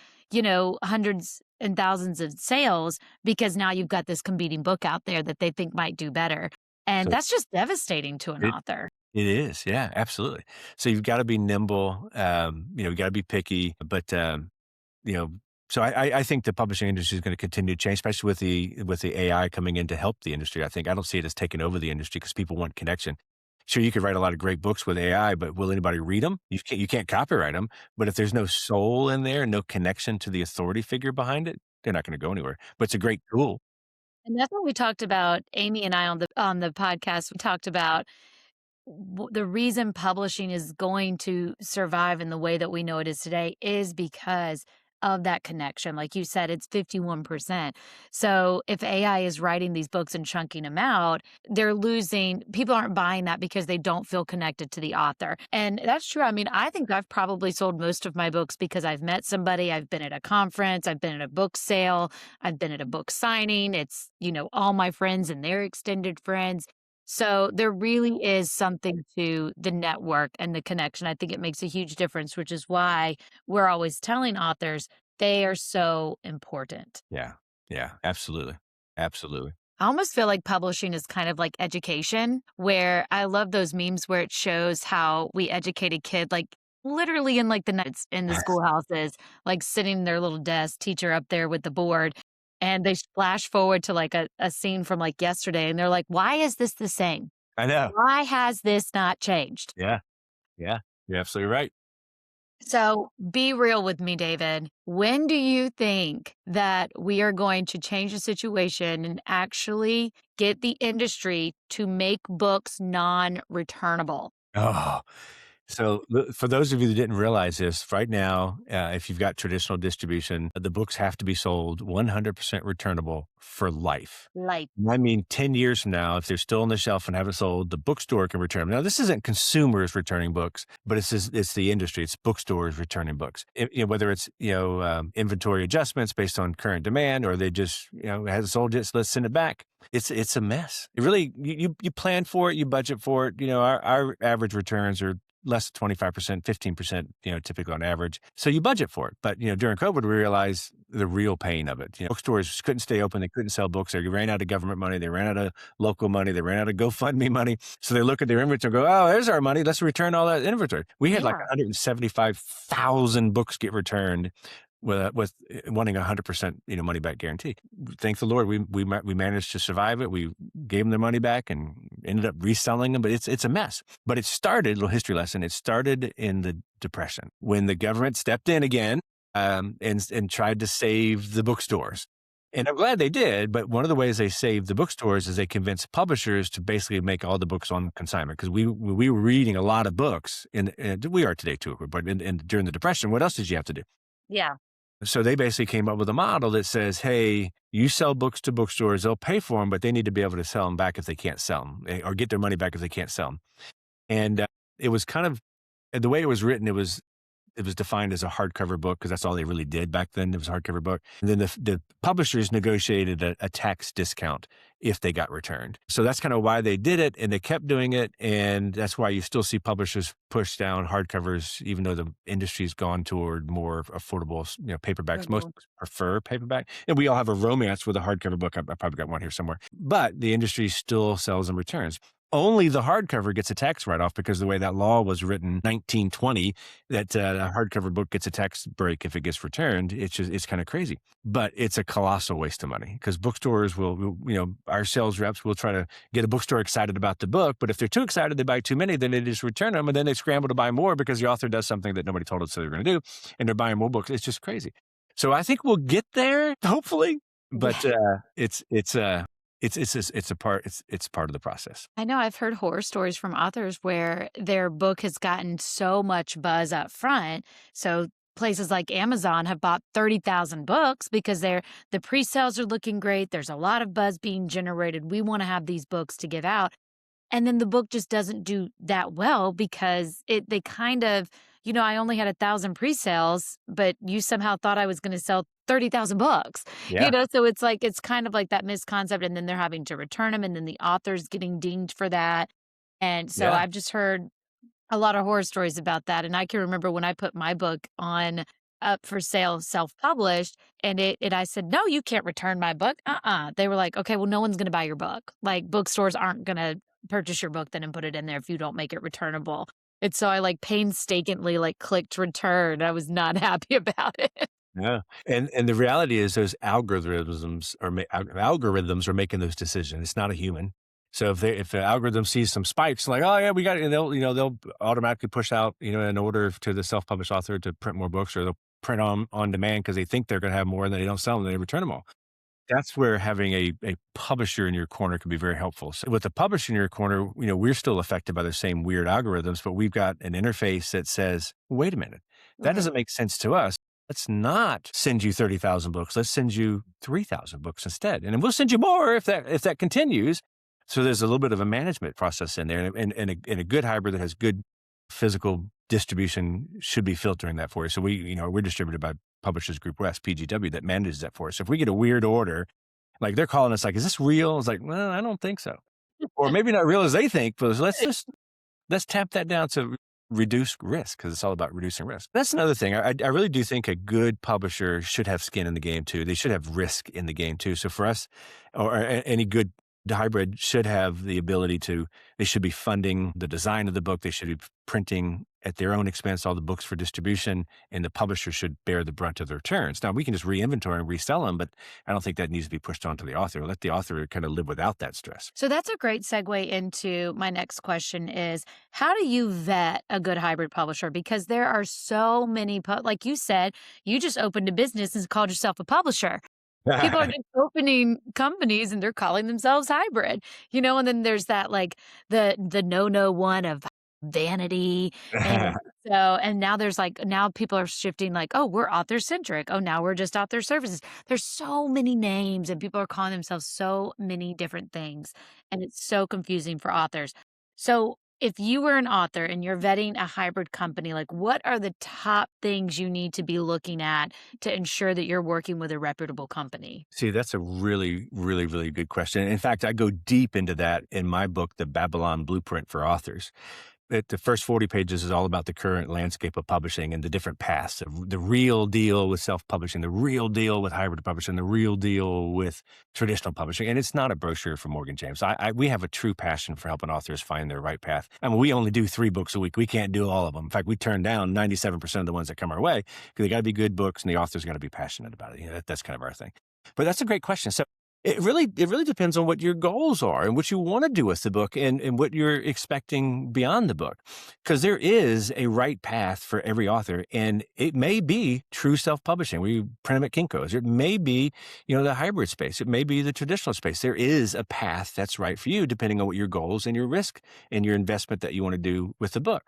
hundreds and thousands of sales because now you've got this competing book out there that they think might do better. And So that's just devastating to an it author. it is, yeah, absolutely. So you've got to be nimble, you got to be picky, but you know, so I think the publishing industry is going to continue to change, especially with the AI coming in to help the industry. I don't see it as taking over the industry because people want connection. Sure, you could write a lot of great books with AI, but will anybody read them? You can't copyright them. But if there's no soul in there, no connection to the authority figure behind it, they're not going to go anywhere. But it's a great tool. And that's what we talked about, Amy and I on the podcast, we talked about the reason publishing is going to survive in the way that we know it is today is because of that connection. Like you said, it's 51%. So if AI is writing these books and chunking them out, they're losing, people aren't buying that because they don't feel connected to the author. And that's true. I mean, I think I've probably sold most of my books because I've met somebody, I've been at a conference, I've been at a book sale, I've been at a book signing. It's, all my friends and their extended friends. So there really is something to the network and the connection. I think it makes a huge difference, which is why we're always telling authors they are so important. Yeah. Yeah. Absolutely. Absolutely. I almost feel like publishing is kind of like education, where I love those memes where it shows how we educate a kid, like literally in like the nuts in the schoolhouses, like sitting in their little desk, teacher up there with the board. And they flash forward to like a scene from like yesterday, and they're like, why is this the same? I know. Why has this not changed? Yeah. Yeah. You're absolutely right. So be real with me, David. When do you think that we are going to change the situation and actually get the industry to make books non returnable? Oh, so for those of you that didn't realize this, right now, if you've got traditional distribution, the books have to be sold 100% returnable for life. Like, I mean, 10 years from now, if they're still on the shelf and haven't sold, the bookstore can return them. Now, this isn't consumers returning books, but it's the industry. It's bookstores returning books. Whether it's, inventory adjustments based on current demand, or they just, it hasn't sold yet, so let's send it back. It's a mess. It really, you plan for it, you budget for it. Our average returns are less than 25%, 15%, typically on average. So you budget for it. But, during COVID, we realized the real pain of it. Bookstores couldn't stay open. They couldn't sell books. They ran out of government money. They ran out of local money. They ran out of GoFundMe money. So they look at their inventory and go, oh, there's our money. Let's return all that inventory. We had like yeah. 175,000 books get returned with wanting 100%, money back guarantee. Thank the Lord, we managed to survive it. We gave them their money back and ended up reselling them. But it's a mess. But it started, little history lesson. It started in the Depression when the government stepped in again, and tried to save the bookstores. And I'm glad they did. But one of the ways they saved the bookstores is they convinced publishers to basically make all the books on consignment, because we were reading a lot of books, and we are today too. But during the Depression, what else did you have to do? Yeah. So they basically came up with a model that says, hey, you sell books to bookstores, they'll pay for them, but they need to be able to sell them back if they can't sell them, or get their money back if they can't sell them. And it was kind of the way it was written. It was defined as a hardcover book because that's all they really did back then. It was a hardcover book. And then the publishers negotiated a tax discount if they got returned. So that's kind of why they did it, and they kept doing it. And that's why you still see publishers push down hardcovers, even though the industry's gone toward more affordable, paperbacks. Most Affordable. prefer paperback. And we all have a romance with a hardcover book. I probably got one here somewhere. But the industry still sells and returns. Only the hardcover gets a tax write-off because the way that law was written, 1920, that a hardcover book gets a tax break if it gets returned. It's kind of crazy, but it's a colossal waste of money because bookstores our sales reps will try to get a bookstore excited about the book, but if they're too excited, they buy too many, then they just return them, and then they scramble to buy more because the author does something that nobody told us they were going to do, and they're buying more books. It's just crazy. So I think we'll get there, hopefully, but Yeah. it's part of the process. I know I've heard horror stories from authors where their book has gotten so much buzz up front. So places like Amazon have bought 30,000 books because the pre-sales are looking great. There's a lot of buzz being generated. We want to have these books to give out. And then the book just doesn't do that well because they kind of, I only had 1,000 pre-sales, but you somehow thought I was going to sell 30,000 books, Yeah. so it's like, it's kind of like that misconcept. And then they're having to return them. And then the author's getting dinged for that. And so Yeah. I've just heard a lot of horror stories about that. And I can remember when I put my book on up for sale, self-published, and I said, no, you can't return my book. They were like, okay, well, no one's going to buy your book. Like bookstores aren't going to purchase your book then and put it in there if you don't make it returnable. And so I like painstakingly like clicked return. I was not happy about it. Yeah, and the reality is those algorithms are making those decisions. It's not a human. So if the algorithm sees some spikes, like, oh yeah, we got it, and they'll automatically push out an order to the self-published author to print more books, or they'll print on demand because they think they're going to have more, and then they don't sell them, and they return them all. that's where having a publisher in your corner can be very helpful. So with the publisher in your corner, we're still affected by the same weird algorithms, but we've got an interface that says, wait a minute, that Right. doesn't make sense to us. Let's not send you 30,000 books. Let's send you 3,000 books instead. And then we'll send you more if that continues. So there's a little bit of a management process in there, and a good hybrid that has good physical distribution should be filtering that for you. So we're distributed by Publishers Group West, PGW, that manages that for us. So if we get a weird order, like they're calling us like, is this real? It's like, well, I don't think so. Or maybe not real as they think, but let's tap that down to reduce risk, because it's all about reducing risk. That's another thing. I really do think a good publisher should have skin in the game too. They should have risk in the game too. So for us, or any good hybrid should have the ability to, they should be funding the design of the book. They should be printing at their own expense all the books for distribution, and the publisher should bear the brunt of the returns. Now, we can just re-inventory and resell them, but I don't think that needs to be pushed onto the author. Let the author kind of live without that stress. So that's a great segue into my next question is how do you vet a good hybrid publisher? Because there are so many, like you said, you just opened a business and called yourself a publisher. People are just opening companies and they're calling themselves hybrid, and then there's that like the no one of vanity. And and now there's like now people are shifting like, oh, we're author centric. Oh, now we're just author services. There's so many names and people are calling themselves so many different things. And it's so confusing for authors. So if you were an author and you're vetting a hybrid company, like what are the top things you need to be looking at to ensure that you're working with a reputable company? See, that's a really, really, really good question. In fact, I go deep into that in my book, The Babylon Blueprint for Authors. The first 40 pages is all about the current landscape of publishing and the different paths, the real deal with self-publishing, the real deal with hybrid publishing, the real deal with traditional publishing. And it's not a brochure from Morgan James. We have a true passion for helping authors find their right path. I mean, we only do 3 books a week. We can't do all of them. In fact, we turn down 97% of the ones that come our way because they got to be good books and the author's got to be passionate about it. That's kind of our thing. But that's a great question. So it really depends on what your goals are and what you want to do with the book and what you're expecting beyond the book. Because there is a right path for every author, and it may be true self-publishing. We print them at Kinko's. It may be, the hybrid space. It may be the traditional space. There is a path that's right for you, depending on what your goals and your risk and your investment that you want to do with the book.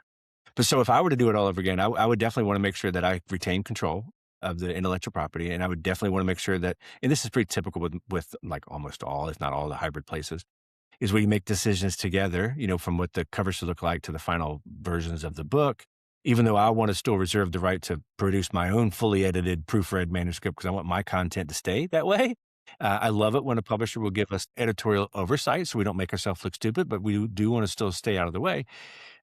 But so if I were to do it all over again, I would definitely want to make sure that I retain control of the intellectual property. And I would definitely want to make sure that, and this is pretty typical with like almost all, if not all the hybrid places, is where you make decisions together, from what the cover should look like to the final versions of the book. Even though I want to still reserve the right to produce my own fully edited proofread manuscript because I want my content to stay that way. I love it when a publisher will give us editorial oversight so we don't make ourselves look stupid, but we do want to still stay out of the way.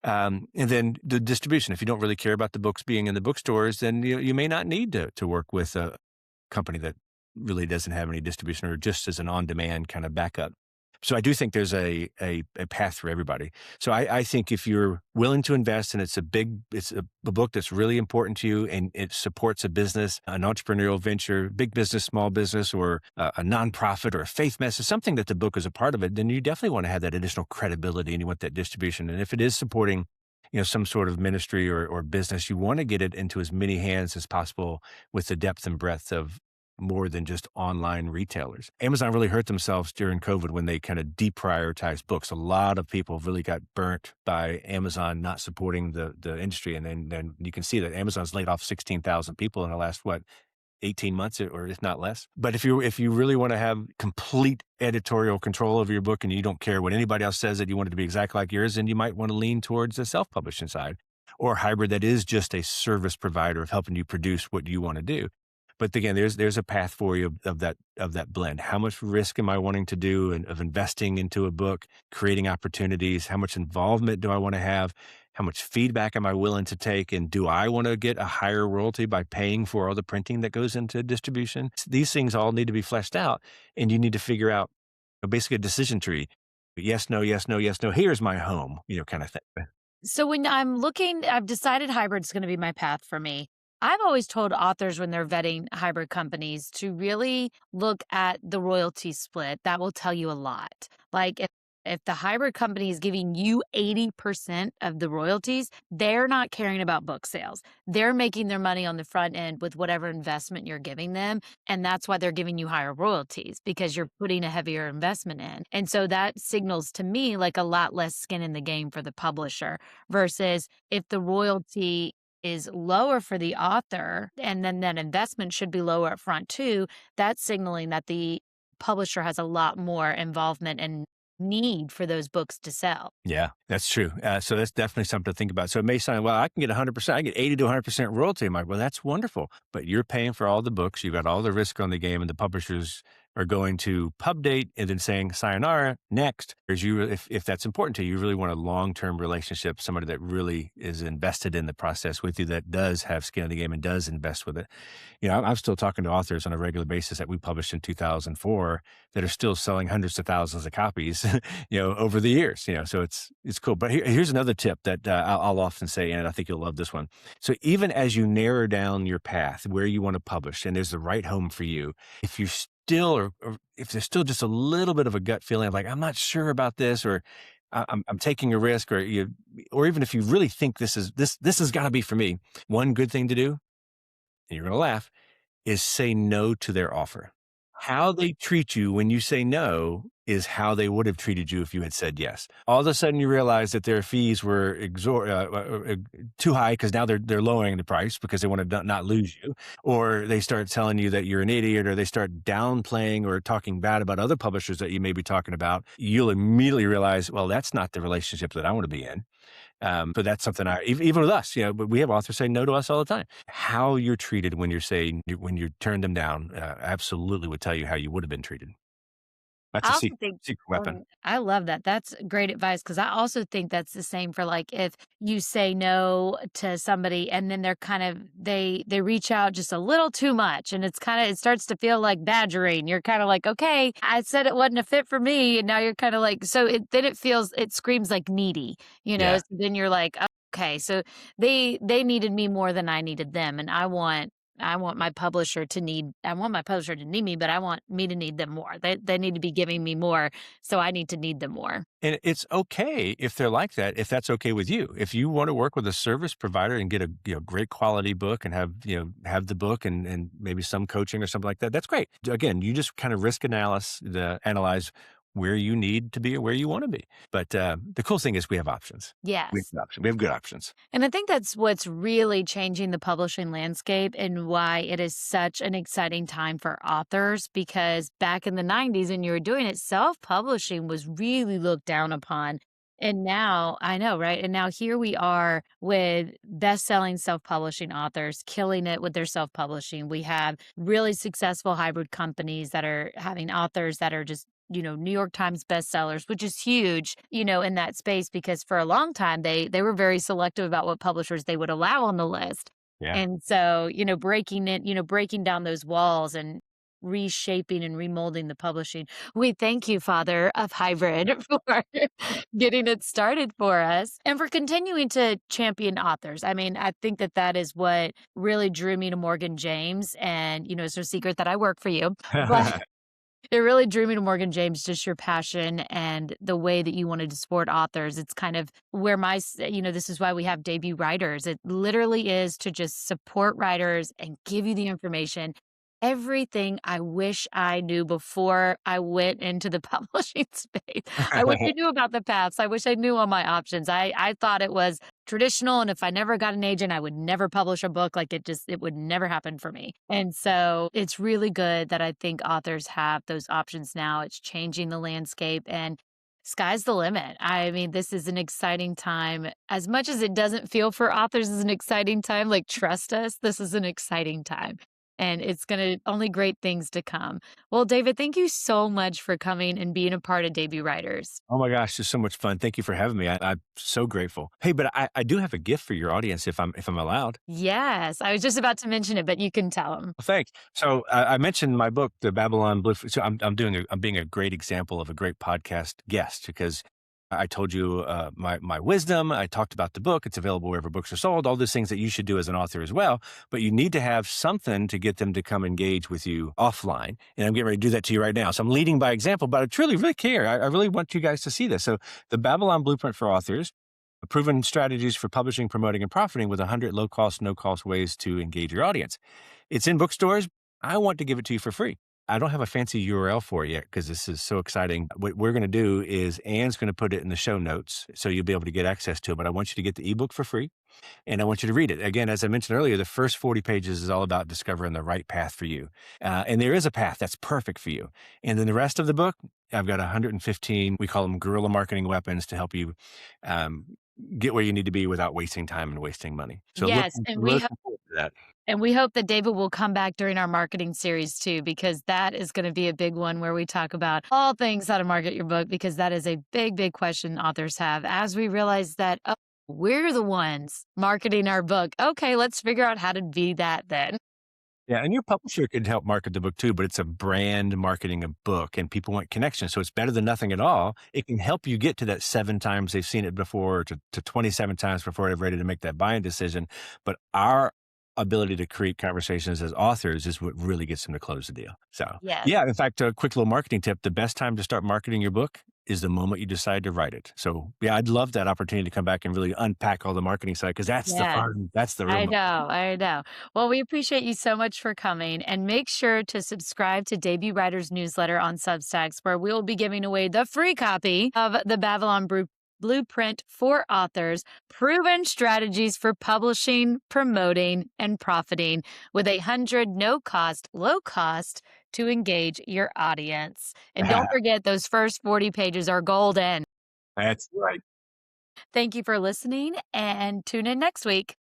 And then the distribution. If you don't really care about the books being in the bookstores, then you may not need to work with a company that really doesn't have any distribution or just as an on-demand kind of backup. So I do think there's a path for everybody. So I think if you're willing to invest and it's a book that's really important to you and it supports a business, an entrepreneurial venture, big business, small business, or a nonprofit or a faith message, something that the book is a part of it, then you definitely want to have that additional credibility and you want that distribution. And if it is supporting some sort of ministry or business, you want to get it into as many hands as possible with the depth and breadth of more than just online retailers. Amazon really hurt themselves during COVID when they kind of deprioritized books. A lot of people really got burnt by Amazon not supporting the industry. And then you can see that Amazon's laid off 16,000 people in the last, 18 months or if not less. But if you really want to have complete editorial control over your book and you don't care what anybody else says, that you want it to be exactly like yours, then you might want to lean towards the self-publishing side or hybrid that is just a service provider of helping you produce what you want to do. But again, there's a path for you of that blend. How much risk am I wanting to do and of investing into a book, creating opportunities? How much involvement do I want to have? How much feedback am I willing to take? And do I want to get a higher royalty by paying for all the printing that goes into distribution? These things all need to be fleshed out, and you need to figure out basically a decision tree. Yes, no, yes, no, yes, no. Here's my home, kind of thing. So when I've decided hybrid's going to be my path for me. I've always told authors when they're vetting hybrid companies to really look at the royalty split. That will tell you a lot. Like If the hybrid company is giving you 80% of the royalties, they're not caring about book sales. They're making their money on the front end with whatever investment you're giving them. And that's why they're giving you higher royalties because you're putting a heavier investment in. And so that signals to me like a lot less skin in the game for the publisher versus if the royalty is lower for the author and then that investment should be lower up front too, that's signaling that the publisher has a lot more involvement and need for those books to sell. Yeah, that's true. So that's definitely something to think about. So it may sound, well, I can get 100%, I get 80 to 100% royalty. I'm like, well, that's wonderful. But you're paying for all the books. You've got all the risk on the game, and the publishers are going to pub date and then saying, sayonara, next. If that's important to you, you really want a long term relationship, somebody that really is invested in the process with you, that does have skin in the game and does invest with it. I'm still talking to authors on a regular basis that we published in 2004 that are still selling hundreds of thousands of copies, over the years, so it's cool. But here's another tip that I'll often say, and I think you'll love this one. So even as you narrow down your path, where you want to publish, and there's the right home for you, if you still, or if there's still just a little bit of a gut feeling of like, I'm not sure about this, or I'm taking a risk, or even if you really think this has got to be for me, one good thing to do, and you're going to laugh, is say no to their offer. How they treat you when you say no is how they would have treated you if you had said yes. All of a sudden, you realize that their fees were too high because now they're lowering the price because they want to not lose you, or they start telling you that you're an idiot, or they start downplaying or talking bad about other publishers that you may be talking about. You'll immediately realize, well, that's not the relationship that I want to be in. But that's something even with us, but we have authors say no to us all the time. How you're treated when you turn them down, absolutely would tell you how you would have been treated. That's I a also think secret weapon. I love that. That's great advice because I also think that's the same for like if you say no to somebody and then they're kind of they reach out just a little too much and it starts to feel like badgering. You're kind of like, okay, I said it wasn't a fit for me, and now you're kind of like, so then it screams like needy, Yeah. So then you're like, okay, so they needed me more than I needed them, and I want my publisher to need me, but I want me to need them more. They need to be giving me more, so I need to need them more. And it's okay if they're like that, if that's okay with you. If you want to work with a service provider and get a great quality book and have the book and maybe some coaching or something like that, that's great. Again, you just kind of analyze where you need to be or where you want to be. But the cool thing is we have options. Yes. We have good options. And I think that's what's really changing the publishing landscape and why it is such an exciting time for authors because back in the 90s when you were doing it, self-publishing was really looked down upon. And now, I know, right? And now here we are with best-selling self-publishing authors killing it with their self-publishing. We have really successful hybrid companies that are having authors that are just New York Times bestsellers, which is huge, in that space because for a long time they were very selective about what publishers they would allow on the list. Yeah. And so, breaking down those walls and reshaping and remolding the publishing. We thank you, Father of Hybrid, for getting it started for us and for continuing to champion authors. I mean, I think that is what really drew me to Morgan James. And, it's no secret that I work for you. But it really drew me to Morgan James, just your passion and the way that you wanted to support authors. It's kind of where this is why we have debut writers. It literally is to just support writers and give you the information. Everything I wish I knew before I went into the publishing space. I wish I knew about the paths. I wish I knew all my options. I thought it was traditional, and if I never got an agent, I would never publish a book. Like it would never happen for me. And so it's really good that I think authors have those options now. It's changing the landscape and sky's the limit. I mean, this is an exciting time. As much as it doesn't feel for authors as an exciting time, like trust us, this is an exciting time. And it's going to only great things to come. Well, David, thank you so much for coming and being a part of Debut Writers. Oh my gosh, it's so much fun. Thank you for having me. I'm so grateful. Hey, but I do have a gift for your audience if I'm allowed. Yes, I was just about to mention it, but you can tell them. Well, thanks. So I mentioned my book, The Babylon Blue. So I'm being a great example of a great podcast guest because I told you my wisdom. I talked about the book. It's available wherever books are sold. All those things that you should do as an author as well. But you need to have something to get them to come engage with you offline. And I'm getting ready to do that to you right now. So I'm leading by example, but I truly, really care. I really want you guys to see this. So the Babylon Blueprint for Authors: proven strategies for publishing, promoting, and profiting with 100 low cost, no cost ways to engage your audience. It's in bookstores. I want to give it to you for free. I don't have a fancy URL for it yet because this is so exciting. What we're going to do is Anne's going to put it in the show notes so you'll be able to get access to it. But I want you to get the ebook for free and I want you to read it. Again, as I mentioned earlier, the first 40 pages is all about discovering the right path for you. And there is a path that's perfect for you. And then the rest of the book, I've got 115, we call them guerrilla marketing weapons to help you um, get where you need to be without wasting time and wasting money. So Yes, look forward to that. and we hope that David will come back during our marketing series too, because that is going to be a big one where we talk about all things how to market your book, because that is a big, big question authors have as we realize that, oh, we're the ones marketing our book. Okay, let's figure out how to be that then. Yeah, and your publisher could help market the book too, but it's a brand marketing a book and people want connection. So it's better than nothing at all. It can help you get to that 7 times they've seen it before, to 27 times before they're ready to make that buying decision. But our ability to create conversations as authors is what really gets them to close the deal. So Yes. yeah, in fact, a quick little marketing tip: the best time to start marketing your book is the moment you decide to write it. So yeah, I'd love that opportunity to come back and really unpack all the marketing side because that's the Yes. fun, that's the real I money. know, I know. Well, we appreciate you so much for coming, and make sure to subscribe to Debut Writers newsletter on Substacks, where we'll be giving away the free copy of the Blueprint for Authors: Proven Strategies for Publishing, Promoting, and Profiting with 100 no cost, low cost to engage your audience. And don't forget, those first 40 pages are golden. That's right. Thank you for listening, and tune in next week.